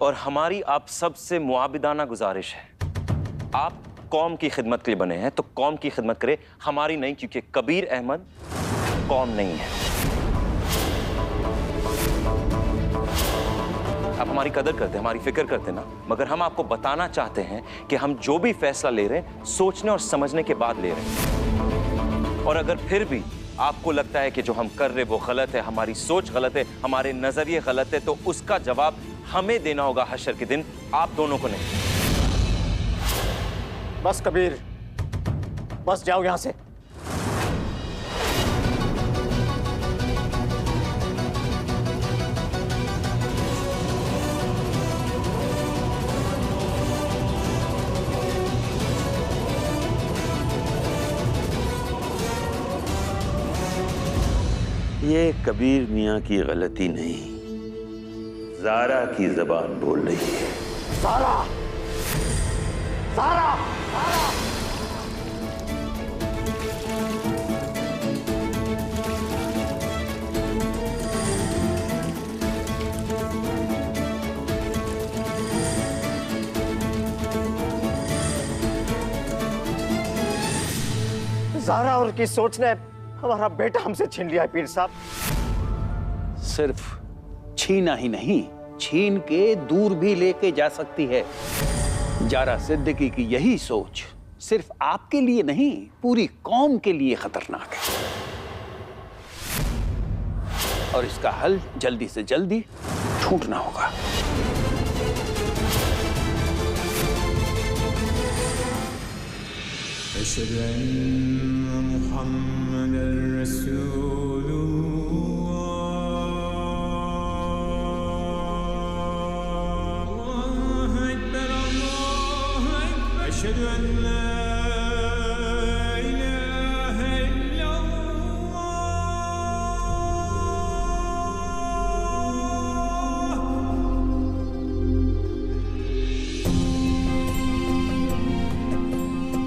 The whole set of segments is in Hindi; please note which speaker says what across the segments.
Speaker 1: और हमारी आप सबसे मुआबिदाना गुजारिश है, आप कौम की खिदमत के लिए बने हैं तो कौम की खिदमत करें, हमारी नहीं, क्योंकि कबीर अहमद कौम नहीं है। आप हमारी कदर करते हैं, हमारी फिक्र करते हैं ना, मगर हम आपको बताना चाहते हैं कि हम जो भी फैसला ले रहे हैं सोचने और समझने के बाद ले रहे हैं। और अगर फिर भी आपको लगता है कि जो हम कर रहे वो गलत है, हमारी सोच गलत है, हमारे नजरिए गलत है, तो उसका जवाब हमें देना होगा हशर के दिन, आप दोनों को नहीं।
Speaker 2: बस कबीर, बस जाओ यहां से।
Speaker 3: ये कबीर मियाँ की गलती नहीं, ज़ारा की ज़बान बोल रही है।
Speaker 2: ज़ारा! ज़ारा! ज़ारा और की सोच ने हमारा बेटा हमसे छीन लिया है पीर साहब।
Speaker 4: सिर्फ छीना ही नहीं, छीन के दूर भी लेके जा सकती है। ज़ारा सिद्दीकी की यही सोच सिर्फ आपके लिए नहीं, पूरी कौम के लिए खतरनाक है। और इसका हल जल्दी से जल्दी ढूंढना होगा।
Speaker 5: अशहदु अन्ना मुहम्मदर रसूलुल्लाह। अल्लाहु अकबर, अल्लाहु अकबर। अशहदु अन्ना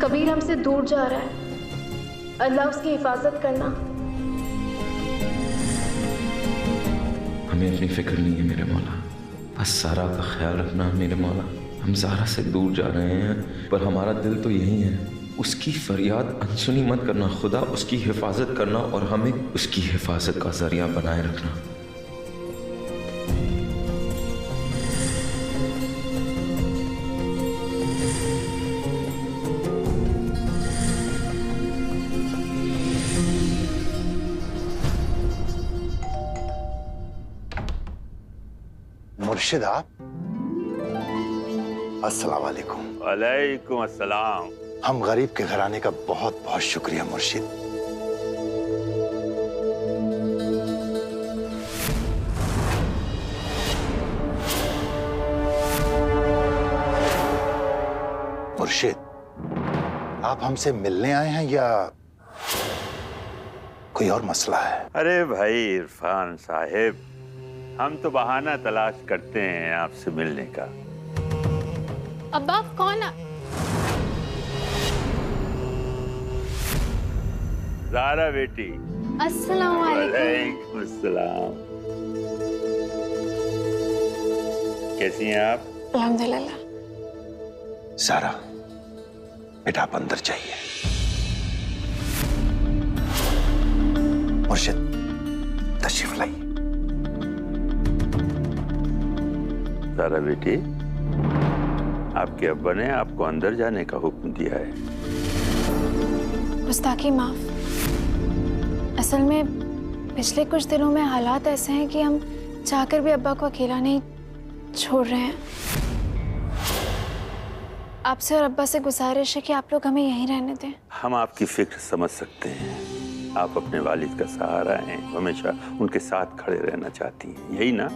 Speaker 6: कबीर हमसे दूर जा रहा है, अल्लाह उसकी हिफाजत करना।
Speaker 1: हमें अपनी फिक्र नहीं है मेरे मौला, बस ज़ारा का ख्याल रखना मेरे मौला। हम ज़ारा से दूर जा रहे हैं, पर हमारा दिल तो यही है, उसकी फरियाद अनसुनी मत करना खुदा, उसकी हिफाजत करना और हमें उसकी हिफाजत का जरिया बनाए रखना।
Speaker 7: मुर्शिद आप? अस्सलाम वालेकुम।
Speaker 3: वालेकुम अस्सलाम।
Speaker 7: हम गरीब के घराने का बहुत बहुत शुक्रिया मुर्शिद। मुर्शिद, आप हमसे मिलने आए हैं या कोई और मसला है?
Speaker 3: अरे भाई इरफान साहिब, हम तो बहाना तलाश करते हैं आपसे मिलने का।
Speaker 6: अब आप कौन?
Speaker 3: ज़ारा बेटी।
Speaker 6: अस्सलाम वालेकुम।
Speaker 3: अस्सलाम। कैसी हैं आप?
Speaker 6: अल्हम्दुलिल्लाह।
Speaker 7: ज़ारा बेटा, आप अंदर जाइए। मुर्शिद तशरीफ लाइए।
Speaker 3: ज़ारा बेटी, आपके अब्बा ने आपको अंदर जाने का हुक्म दिया है।
Speaker 6: गुस्ताखी माफ। असल में पिछले कुछ दिनों में हालात ऐसे हैं कि हम चाहकर भी अब्बा को अकेला नहीं छोड़ रहे हैं। आपसे और अब्बा से गुजारिश है कि आप लोग हमें यहीं रहने दें।
Speaker 3: हम आपकी फिक्र समझ सकते हैं, आप अपने वालिद का सहारा हैं, हमेशा उनके साथ खड़े रहना चाहती हैं, यही ना?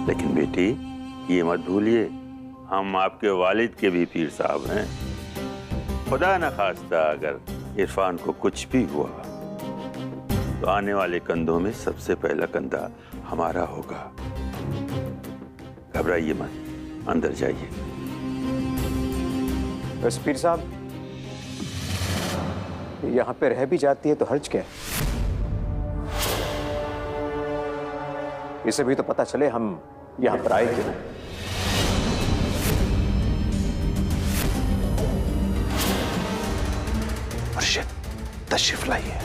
Speaker 3: लेकिन बेटी, ये मत भूलिए, हम आपके वालिद के भी पीर साहब हैं। खुदा न खास्ता अगर इरफान को कुछ भी हुआ तो आने वाले कंधों में सबसे पहला कंधा हमारा होगा। घबराइए मत, अंदर जाइए।
Speaker 2: बस पीर साहब, यहाँ पे रह भी जाती है तो हर्ज क्या है? इसे भी तो पता चले हम यहाँ पर आए क्यों।
Speaker 7: तशरीफ लाइए।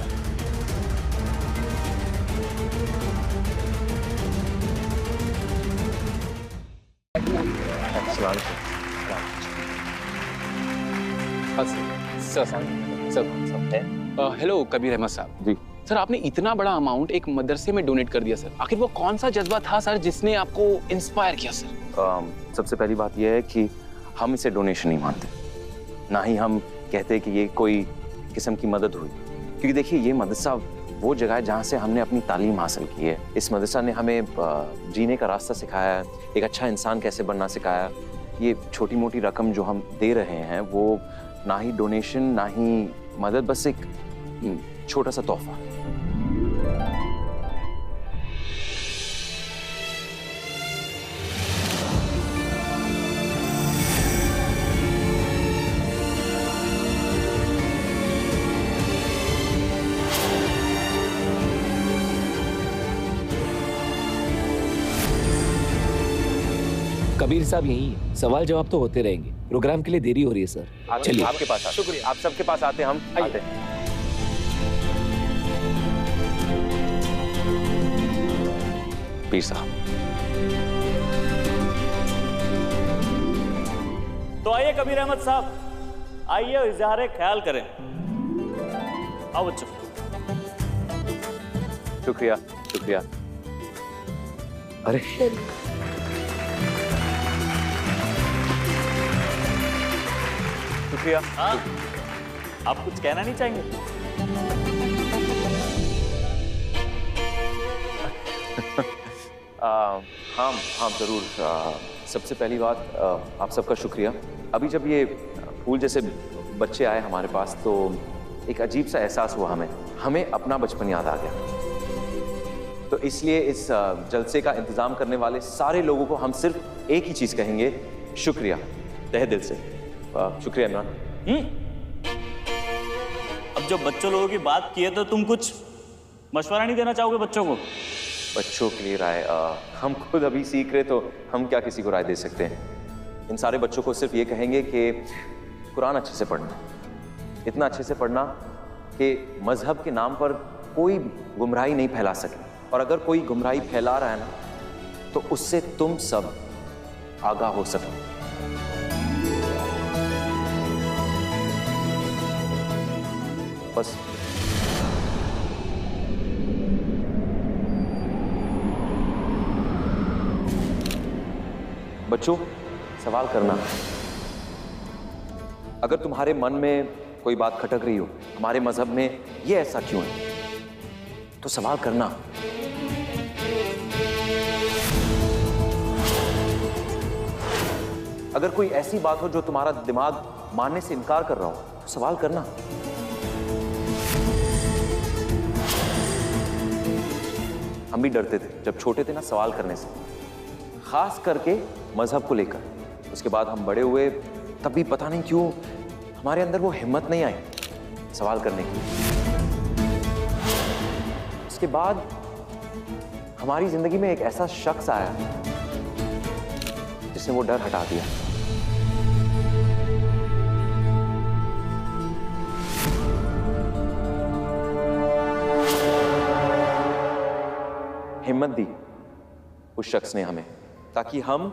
Speaker 8: हेलो कबीर अहमद साहब जी। सर आपने इतना बड़ा अमाउंट एक मदरसे में डोनेट कर दिया सर, आखिर वो कौन सा जज्बा था सर जिसने आपको इंस्पायर किया सर?
Speaker 1: सबसे पहली बात यह है कि हम इसे डोनेशन नहीं मानते, ना ही हम कहते कि ये कोई किस्म की मदद हुई, क्योंकि देखिए ये मदरसा वो जगह है जहाँ से हमने अपनी तालीम हासिल की है। इस मदरसा ने हमें जीने का रास्ता सिखाया है, एक अच्छा इंसान कैसे बनना सिखाया। ये छोटी मोटी रकम जो हम दे रहे हैं वो ना ही डोनेशन ना ही मदद, बस एक छोटा सा तोहफा।
Speaker 9: कबीर साहब यही है, सवाल जवाब तो होते रहेंगे। प्रोग्राम के लिए देरी हो रही है सर। चलिए
Speaker 1: आपके पास आते। शुक्रिया, आप सबके पास आते हैं, हम आते हैं। पीर साहब
Speaker 10: तो आइए कबीर अहमद साहब, आइए और इजहार ख्याल करें। आओ बच्चों।
Speaker 1: शुक्रिया शुक्रिया। अरे शुक्रिया।
Speaker 10: हाँ, आप कुछ कहना नहीं चाहेंगे?
Speaker 1: हाँ जरूर। सबसे पहली बात आप सबका शुक्रिया। अभी जब ये फूल जैसे बच्चे आए हमारे पास तो एक अजीब सा एहसास हुआ, हमें अपना बचपन याद आ गया। तो इसलिए इस जलसे का इंतजाम करने वाले सारे लोगों को हम सिर्फ एक ही चीज कहेंगे, शुक्रिया, तहे दिल से। शुक्रिया इमरान।
Speaker 10: अब जो बच्चों लोगों की बात की है तो तुम कुछ मशवरा नहीं देना चाहोगे बच्चों को?
Speaker 1: बच्चों के लिए राय? हम खुद अभी सीख रहे तो हम क्या किसी को राय दे सकते हैं। इन सारे बच्चों को सिर्फ ये कहेंगे कि कुरान अच्छे से पढ़ना, इतना अच्छे से पढ़ना कि मजहब के नाम पर कोई गुमराही नहीं फैला सके, और अगर कोई गुमराही फैला रहा है ना तो उससे तुम सब आगाह हो सको। बस बच्चों, सवाल करना। अगर तुम्हारे मन में कोई बात खटक रही हो, हमारे मजहब में ये ऐसा क्यों है, तो सवाल करना। अगर कोई ऐसी बात हो जो तुम्हारा दिमाग मानने से इनकार कर रहा हो, तो सवाल करना। हम भी डरते थे जब छोटे थे ना सवाल करने से, खास करके मजहब को लेकर। उसके बाद हम बड़े हुए, तब भी पता नहीं क्यों हमारे अंदर वो हिम्मत नहीं आई सवाल करने की। उसके बाद हमारी जिंदगी में एक ऐसा शख्स आया जिसने वो डर हटा दिया। हिम्मत दी उस शख्स ने हमें, ताकि हम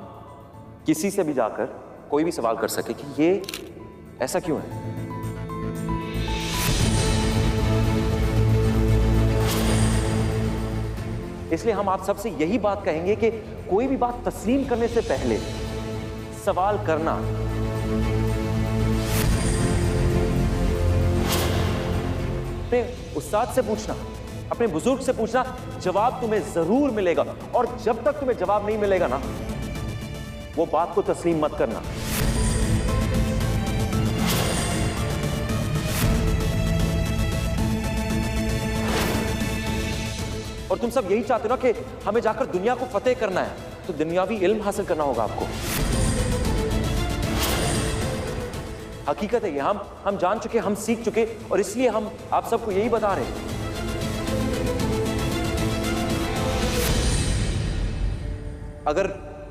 Speaker 1: किसी से भी जाकर कोई भी सवाल कर सके कि ये ऐसा क्यों है। इसलिए हम आप सबसे यही बात कहेंगे कि कोई भी बात तस्लीम करने से पहले सवाल करना। अपने उस्ताद से पूछना, अपने बुजुर्ग से पूछना, जवाब तुम्हें जरूर मिलेगा। और जब तक तुम्हें जवाब नहीं मिलेगा ना, वो बात को तस्लीम मत करना। और तुम सब यही चाहते हो ना कि हमें जाकर दुनिया को फतेह करना है, तो दुनियावी इल्म हासिल करना होगा आपको। हकीकत है ये, हम जान चुके, हम सीख चुके, और इसलिए हम आप सबको यही बता रहे हैं। अगर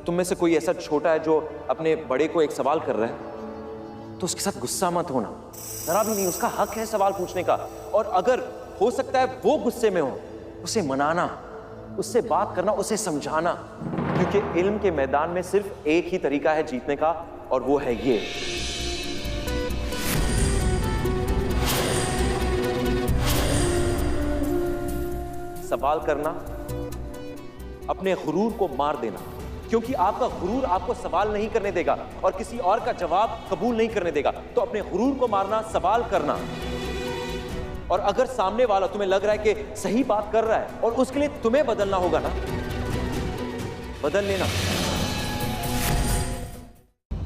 Speaker 1: तुम में से कोई ऐसा छोटा है जो अपने बड़े को एक सवाल कर रहा है, तो उसके साथ गुस्सा मत होना, जरा भी नहीं। उसका हक है सवाल पूछने का, और अगर हो सकता है वो गुस्से में हो, उसे मनाना, उससे बात करना, उसे समझाना, क्योंकि इल्म के मैदान में सिर्फ एक ही तरीका है जीतने का, और वो है ये। सवाल करना, अपने गुरूर को मार देना, क्योंकि आपका गुरूर आपको सवाल नहीं करने देगा और किसी और का जवाब कबूल नहीं करने देगा। तो अपने गुरूर को मारना, सवाल करना। और अगर सामने वाला तुम्हें लग रहा है कि सही बात कर रहा है और उसके लिए तुम्हें बदलना होगा ना, बदल लेना।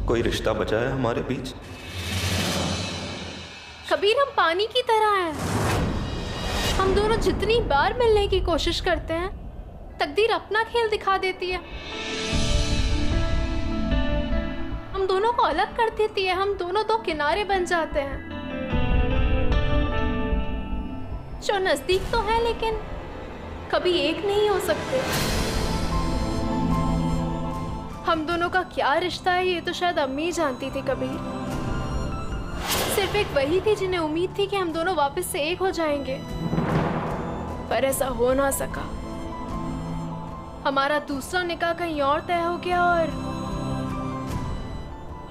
Speaker 11: कोई रिश्ता बचा है हमारे बीच?
Speaker 12: कबीर, हम पानी की तरह हैं। हम दोनों जितनी बार मिलने की कोशिश करते हैं, तकदीर अपना खेल दिखा देती है। हम दोनों को अलग कर देती है। हम दोनों दो किनारे बन जाते हैं जो नजदीक तो है लेकिन कभी एक नहीं हो सकते। हम दोनों का क्या रिश्ता है ये तो शायद अम्मी जानती थी कबीर। सिर्फ एक वही थी जिन्हें उम्मीद थी कि हम दोनों वापस से एक हो जाएंगे, पर ऐसा हो ना सका। हमारा दूसरा निकाह कहीं और तय हो गया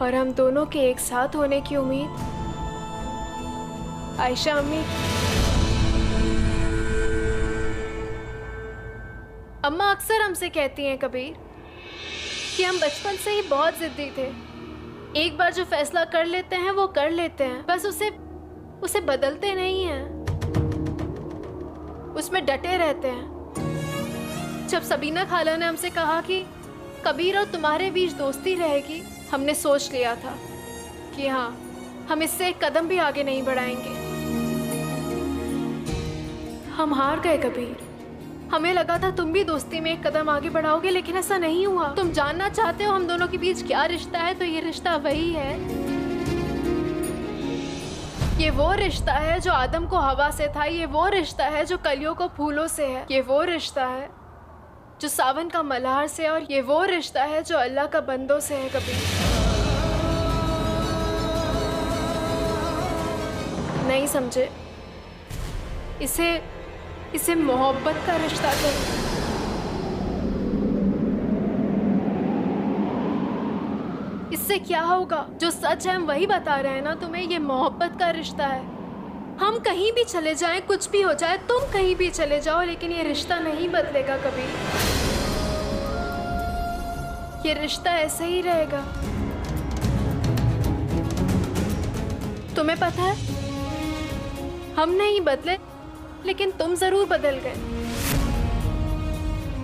Speaker 12: और हम दोनों के एक साथ होने की उम्मीद आयशा अम्मी। अम्मा अक्सर हमसे कहती हैं कबीर कि हम बचपन से ही बहुत जिद्दी थे। एक बार जो फैसला कर लेते हैं वो कर लेते हैं, बस उसे बदलते नहीं हैं, उसमें डटे रहते हैं। जब सबीना खाला ने हमसे कहा कि कबीर और तुम्हारे बीच दोस्ती रहेगी, हमने सोच लिया था कि हाँ, हम इससे एक कदम भी आगे नहीं बढ़ाएंगे। हम हार गए कबीर। हमें लगा था तुम भी दोस्ती में एक कदम आगे बढ़ाओगे, लेकिन ऐसा नहीं हुआ। तुम जानना चाहते हो हम दोनों के बीच क्या रिश्ता है, तो ये रिश्ता वही है। ये वो रिश्ता है जो आदम को हवा से था। ये वो रिश्ता है जो कलियों को फूलों से है। ये वो रिश्ता है जो सावन का मल्हार से, और ये वो रिश्ता है जो अल्लाह का बंदों से है। कभी नहीं समझे? इसे मोहब्बत का रिश्ता कहते हैं। इससे क्या होगा? जो सच है हम वही बता रहे हैं ना तुम्हें। ये मोहब्बत का रिश्ता है। हम कहीं भी चले जाएं, कुछ भी हो जाए, तुम कहीं भी चले जाओ, लेकिन ये रिश्ता नहीं बदलेगा कभी। ये रिश्ता ऐसे ही रहेगा। तुम्हें पता है, हम नहीं बदले, लेकिन तुम जरूर बदल गए।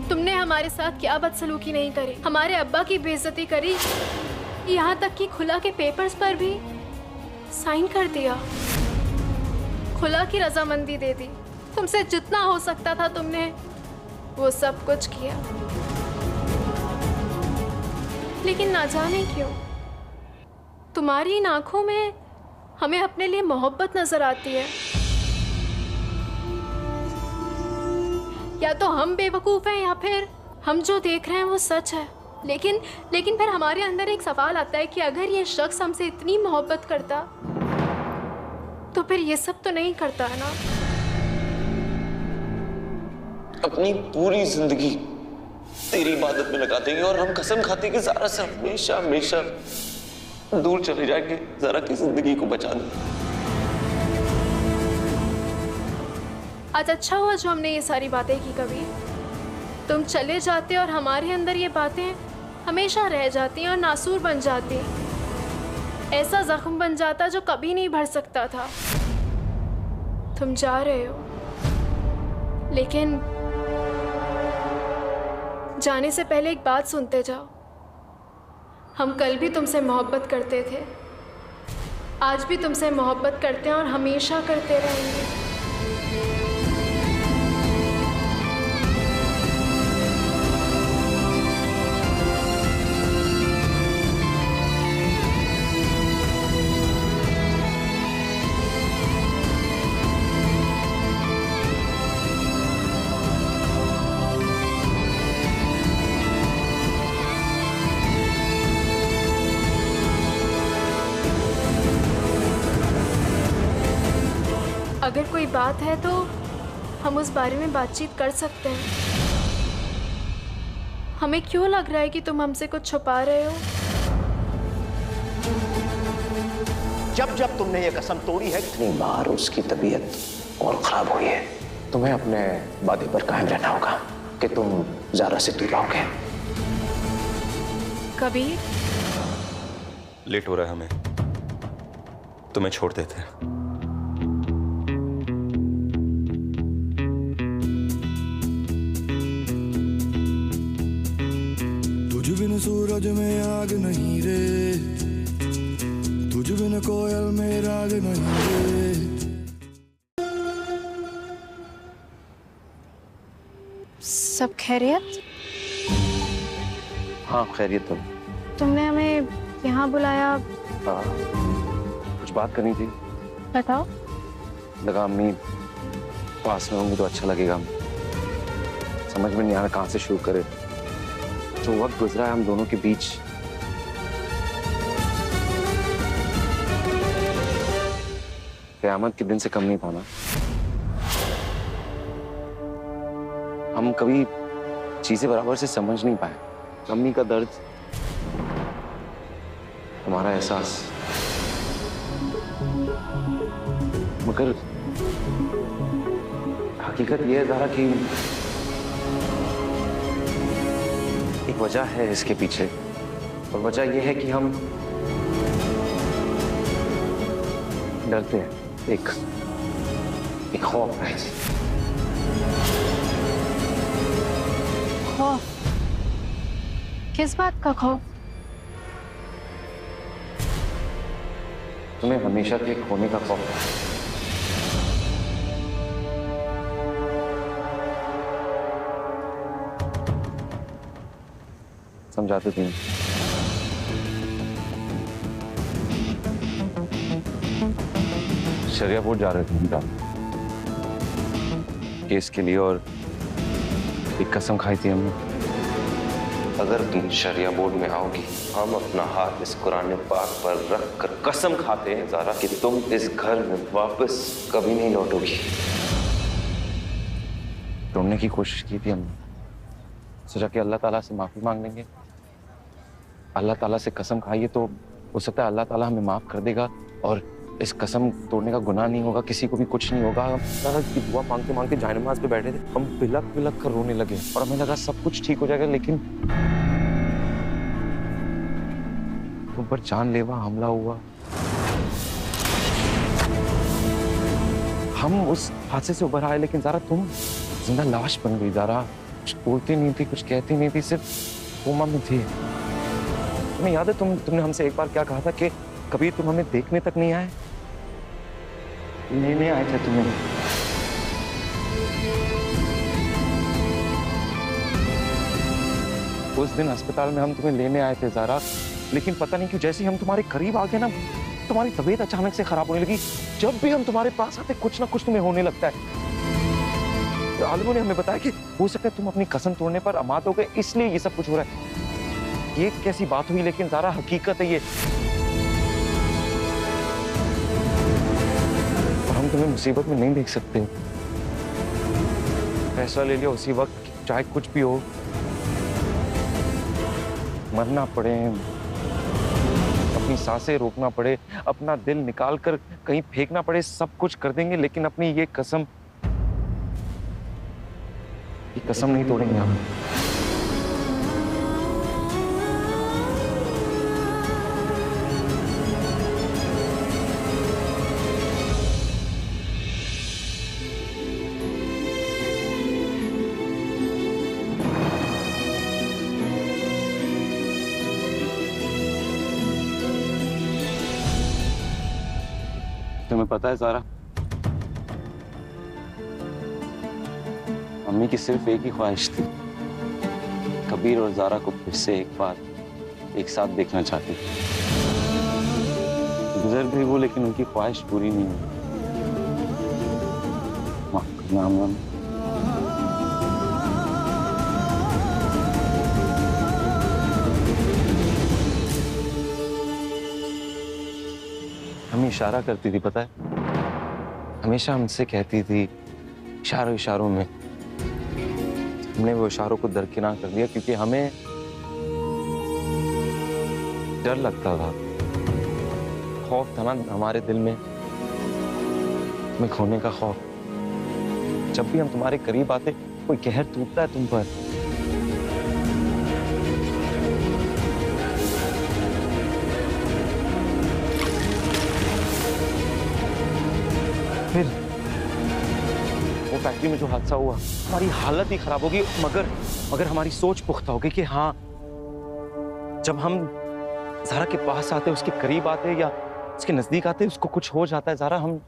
Speaker 12: तुमने हमारे साथ क्या बदसलूकी नहीं करी। हमारे अब्बा की बेइज्जती करी, यहाँ तक कि खुला के पेपर्स पर भी साइन कर दिया। खुला की रजामंदी दे दी। तुमसे जितना हो सकता था तुमने वो सब कुछ किया, लेकिन ना जाने क्यों तुम्हारी इन आंखों में हमें अपने लिए मोहब्बत नजर आती है। या तो हम बेवकूफ हैं या फिर हम जो देख रहे हैं वो सच है। लेकिन फिर हमारे अंदर एक सवाल आता है कि अगर ये शख्स हमसे इतनी मोहब्बत करता तो फिर ये सब तो नहीं करता है ना।
Speaker 11: अपनी पूरी जिंदगी तेरी इबादत में लगा देंगे और हम कसम खाते कि ज़ारा से हमेशा हमेशा दूर चले जाएंगे। ज़ारा की जिंदगी को बचा दे।
Speaker 12: आज अच्छा हुआ जो हमने ये सारी बातें की। कभी तुम चले जाते और हमारे अंदर ये बातें हमेशा रह जाती और नासूर बन जाती। ऐसा जख्म बन जाता जो कभी नहीं भर सकता था। तुम जा रहे हो, लेकिन जाने से पहले एक बात सुनते जाओ। हम कल भी तुमसे मोहब्बत करते थे, आज भी तुमसे मोहब्बत करते हैं और हमेशा करते रहेंगे। अगर कोई बात है तो हम उस बारे में बातचीत कर सकते हैं। हमें क्यों लग रहा है कि तुम हमसे कुछ छुपा रहे हो?
Speaker 2: जब जब तुमने ये कसम तोड़ी है,
Speaker 11: इतनी बार उसकी तबीयत और खराब हुई है, तुम्हें अपने वादे पर कायम रहना होगा कि तुम ज़ारा से दूर रहोगे।
Speaker 12: कबीर,
Speaker 1: लेट हो रहा है हमें, तुम्हें छोड़ देते हैं।
Speaker 5: तुझ बिन सूरज में आग नहीं रे, तुझ बिन कोयल में राग नहीं रे।
Speaker 6: सब खैरियत?
Speaker 1: हाँ खैरियत।
Speaker 6: तुमने हमें यहाँ बुलाया?
Speaker 1: कुछ बात करनी थी।
Speaker 6: बताओ।
Speaker 1: लगा अम्मी पास में होंगी तो अच्छा लगेगा। समझ में नहीं आ रहा कहाँ से शुरू करे। जो वक्त गुजरा है हम दोनों के बीच, क़यामत के दिन से कम नहीं पाना। हम कभी चीजें बराबर से समझ नहीं पाए। अम्मी का दर्द, हमारा एहसास, मगर हकीकत यह है ज़ारा कि एक वजह है इसके पीछे, और वजह यह है कि हम डरते हैं। एक खौफ है।
Speaker 6: खौफ? किस बात का खौफ?
Speaker 1: तुम्हें हमेशा के खोने का खौफ है। समझाते थे। शरिया बोर्ड जा रहे थे हम केस के लिए, और एक कसम खाई थी हमने।
Speaker 11: अगर तुम शरिया बोर्ड में आओगी, हम अपना हाथ इस कुरान पाक पर रख कर कसम खाते हैं ज़ारा कि तुम इस घर में वापस कभी नहीं लौटोगी।
Speaker 1: ढूंढने की कोशिश की थी हमने, सोचा कि अल्लाह ताला से माफी मांग लेंगे, अल्लाह ताला से कसम खाइए तो हो सकता है अल्लाह ताला हमें माफ कर देगा और इस कसम तोड़ने का गुनाह नहीं होगा, किसी को भी कुछ नहीं होगा। हम की दुआ मांगते मांगते जायनमाज पे बैठे थे, हम बिलक बिलक कर रोने लगे और हमें लगा सब कुछ ठीक हो जाएगा, लेकिन तुम पर जानलेवा हमला हुआ। हम उस हादसे से उभर आए, लेकिन ज़ारा तुम जिंदा लाश बन गई। ज़ारा कुछ बोलती नहीं थी, कुछ कहती नहीं थी, सिर्फ कोमा में थी। तुम्हें याद है तुमने हमसे एक बार क्या कहा था कि कभी तुम हमें देखने तक नहीं आए? लेने आए थे तुम्हें। उस दिन अस्पताल में हम तुम्हें लेने आए थे ज़ारा, लेकिन पता नहीं क्यों जैसे ही हम तुम्हारे करीब आ गए ना, तुम्हारी तबीयत अचानक से खराब होने लगी। जब भी हम तुम्हारे पास आते कुछ ना कुछ तुम्हें होने लगता है। तो आलिमों ने हमें बताया कि हो सकता है तुम अपनी कसम तोड़ने पर अमात हो गए, इसलिए ये सब कुछ हो रहा है। ये कैसी बात हुई, लेकिन ज़ारा हकीकत है ये। हम तुम्हें मुसीबत में नहीं देख सकते। फैसला ले लिया उसी वक्त, चाहे कुछ भी हो, मरना पड़े, अपनी सांसें रोकना पड़े, अपना दिल निकाल कर कहीं फेंकना पड़े, सब कुछ कर देंगे, लेकिन अपनी ये कसम नहीं तोड़ेंगे हम। तुम्हें पता है ज़ारा, अम्मी की सिर्फ एक ही ख्वाहिश थी, कबीर और ज़ारा को फिर से एक बार एक साथ देखना चाहती थी। गुजर गई वो, लेकिन उनकी ख्वाहिश पूरी नहीं हुई। माफ करना अम्मा। अम्मी इशारा करती थी, पता है, हमेशा हमसे कहती थी इशारों इशारों में। हमने वो इशारों को दरकिनार कर दिया क्योंकि हमें डर लगता था, खौफ था ना हमारे दिल में, तुम्हें खोने का खौफ। जब भी हम तुम्हारे करीब आते कोई कहर टूटता है तुम पर। फिर वो फैक्ट्री में जो हादसा हुआ, हमारी हालत ही खराब होगी, मगर हमारी सोच पुख्ता होगी कि हाँ, जब हम ज़ारा के पास आते, उसके करीब आते या उसके नजदीक आते, उसको कुछ हो जाता है ज़ारा, हम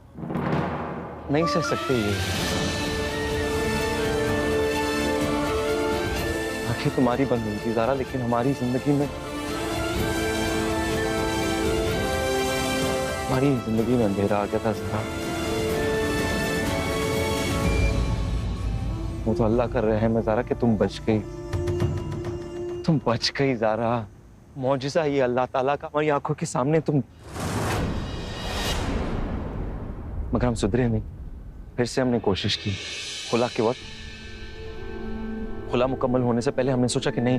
Speaker 1: नहीं सह सकते ये। आंखें तुम्हारी बंद हुई थी ज़ारा, लेकिन हमारी जिंदगी में अंधेरा आ गया था ज़ारा। वो तो अल्लाह कर रहे हैं मैं ज़ारा कि तुम बच गई ज़ारा। मौजिज़ा ये अल्लाह ताला का, हमारी आंखों के सामने तुम। मगर हम सुधरे नहीं, फिर से हमने कोशिश की। खुला के वक्त, खुला मुकम्मल होने से पहले हमने सोचा कि नहीं,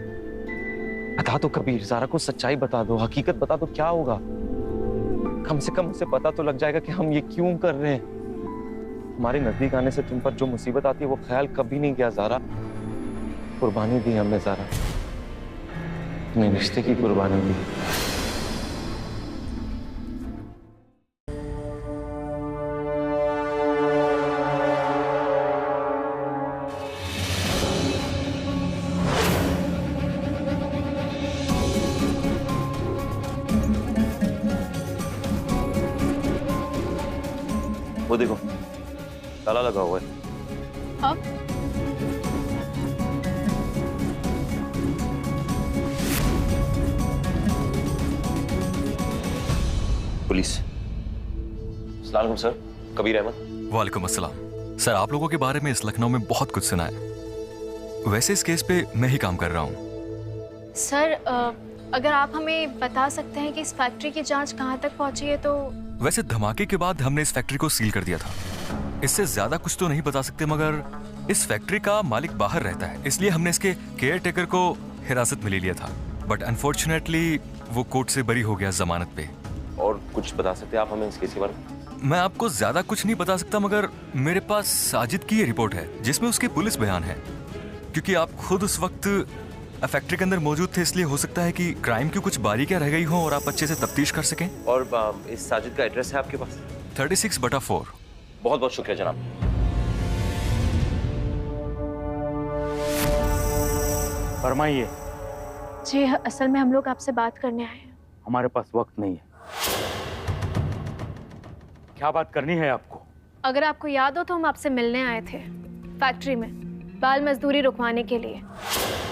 Speaker 1: बता दो कबीर, ज़ारा को सच्चाई बता दो, हकीकत बता दो, क्या होगा। कम से कम उसे पता तो लग जाएगा कि हम ये क्यों कर रहे हैं। हमारे नजदीक आने से तुम पर जो मुसीबत आती है वो ख्याल कभी नहीं किया ज़ारा। कुर्बानी दी हमने ज़ारा, अपने रिश्ते की कुर्बानी दी। वो देखो ताला लगा हुआ है।
Speaker 12: हाँ?
Speaker 1: पुलिस। अस्सलाम वालेकुम सर, कबीर अहमद।
Speaker 13: वालेकुम अस्सलाम। सर, आप लोगों के बारे में इस लखनऊ में बहुत कुछ सुना है। वैसे इस केस पे मैं ही काम कर रहा हूँ।
Speaker 12: सर, अगर आप हमें बता सकते हैं कि इस फैक्ट्री की जांच कहाँ तक पहुंची है तो।
Speaker 13: वैसे धमाके के बाद हमने इस फैक्ट्री को सील कर दिया था। इससे ज्यादा कुछ तो नहीं बता सकते, मगर इस फैक्ट्री का मालिक बाहर रहता है, इसलिए हमने इसके केयर टेकर को हिरासत में ले लिया था। बट अनफॉर्चुनेटली वो कोर्ट से बरी हो गया जमानत पे।
Speaker 1: और कुछ बता सकते हैं आप हमें इस केस के बारे में?
Speaker 13: मैं आपको ज्यादा कुछ नहीं बता सकता, मगर मेरे पास साजिद की ये रिपोर्ट है जिसमें उसके पुलिस बयान है। क्योंकि आप खुद उस वक्त फैक्ट्री के अंदर मौजूद थे, इसलिए हो सकता है कि क्राइम की कुछ बारीकियां रह गई हो और आप अच्छे से तफ्तीश कर सकें।
Speaker 1: और इस साजिद का एड्रेस है आपके पास?
Speaker 13: 36/4।
Speaker 1: बहुत बहुत शुक्रिया जनाब।
Speaker 4: फरमाइए।
Speaker 12: जी, असल में हम लोग आपसे बात करने आए हैं।
Speaker 4: हमारे पास वक्त नहीं है। क्या बात करनी है आपको?
Speaker 12: अगर आपको याद हो तो हम आपसे मिलने आए थे फैक्ट्री में, बाल मजदूरी रुकवाने के लिए।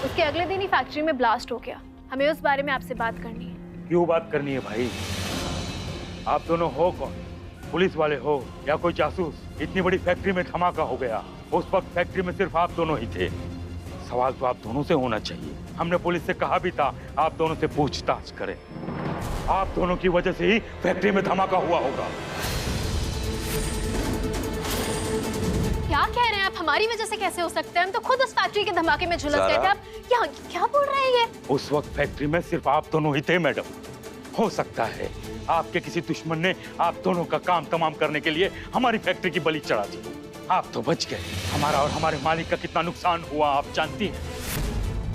Speaker 12: उसके अगले दिन ही फैक्ट्री में ब्लास्ट हो गया। हमें उस बारे में आपसे बात करनी है।
Speaker 4: क्यों बात करनी है भाई? आप दोनों हो कौन? पुलिस वाले हो या कोई जासूस? इतनी बड़ी फैक्ट्री में धमाका हो गया, उस वक्त फैक्ट्री में सिर्फ आप दोनों ही थे। सवाल तो आप दोनों से होना चाहिए। हमने पुलिस से कहा भी था आप दोनों से पूछताछ करें। आप दोनों की वजह से ही फैक्ट्री में धमाका हुआ होगा।
Speaker 12: क्या कह रहे हैं आप? हमारी वजह से कैसे हो सकता है? हम तो खुद उस फैक्ट्री के धमाके में झुलस गए थे। आप क्या बोल रहे हैं ये?
Speaker 4: उस वक्त फैक्ट्री में सिर्फ आप दोनों ही थे मैडम। हो सकता है आपके किसी दुश्मन ने आप दोनों का काम तमाम करने के लिए हमारी फैक्ट्री की बलि चढ़ा दी। आप तो बच गए। हमारा और हमारे मालिक का कितना नुकसान हुआ आप जानती हैं।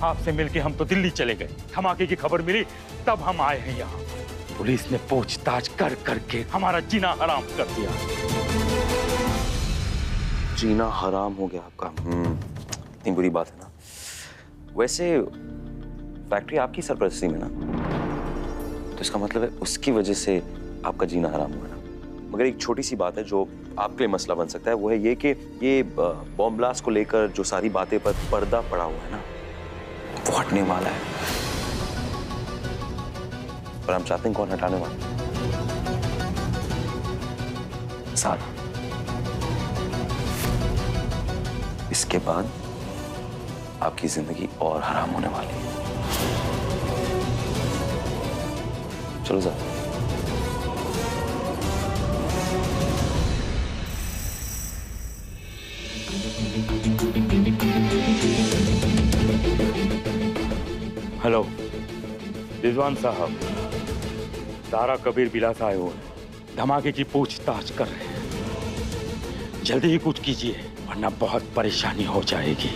Speaker 4: आपसे मिलके हम तो दिल्ली चले गए। धमाके की खबर मिली तब हम आए हैं यहाँ। पुलिस ने पूछताछ कर करके हमारा जीना हराम कर दिया।
Speaker 1: जीना हराम हो गया आपका? इतनी बुरी बात है ना। वैसे फैक्ट्री आपकी सरपरस्ती में ना, तो इसका मतलब है उसकी वजह से आपका जीना हराम हुआ ना। मगर एक छोटी सी बात है जो आपके लिए मसला बन सकता है, वो है ये कि ये बॉम्ब ब्लास्ट को लेकर जो सारी बातें पर पर्दा पड़ा हुआ है ना, वो हटने वाला है। पर हम चाहते हैं कौन हटाने वाला? सारा। इसके बाद आपकी जिंदगी और हराम होने वाली है। चलो ज़रा।
Speaker 14: रिजवान साहब, तारा कबीर बिलास आए हुए धमाके की पूछताछ कर रहे हैं। जल्दी ही कुछ कीजिए वरना बहुत परेशानी हो जाएगी।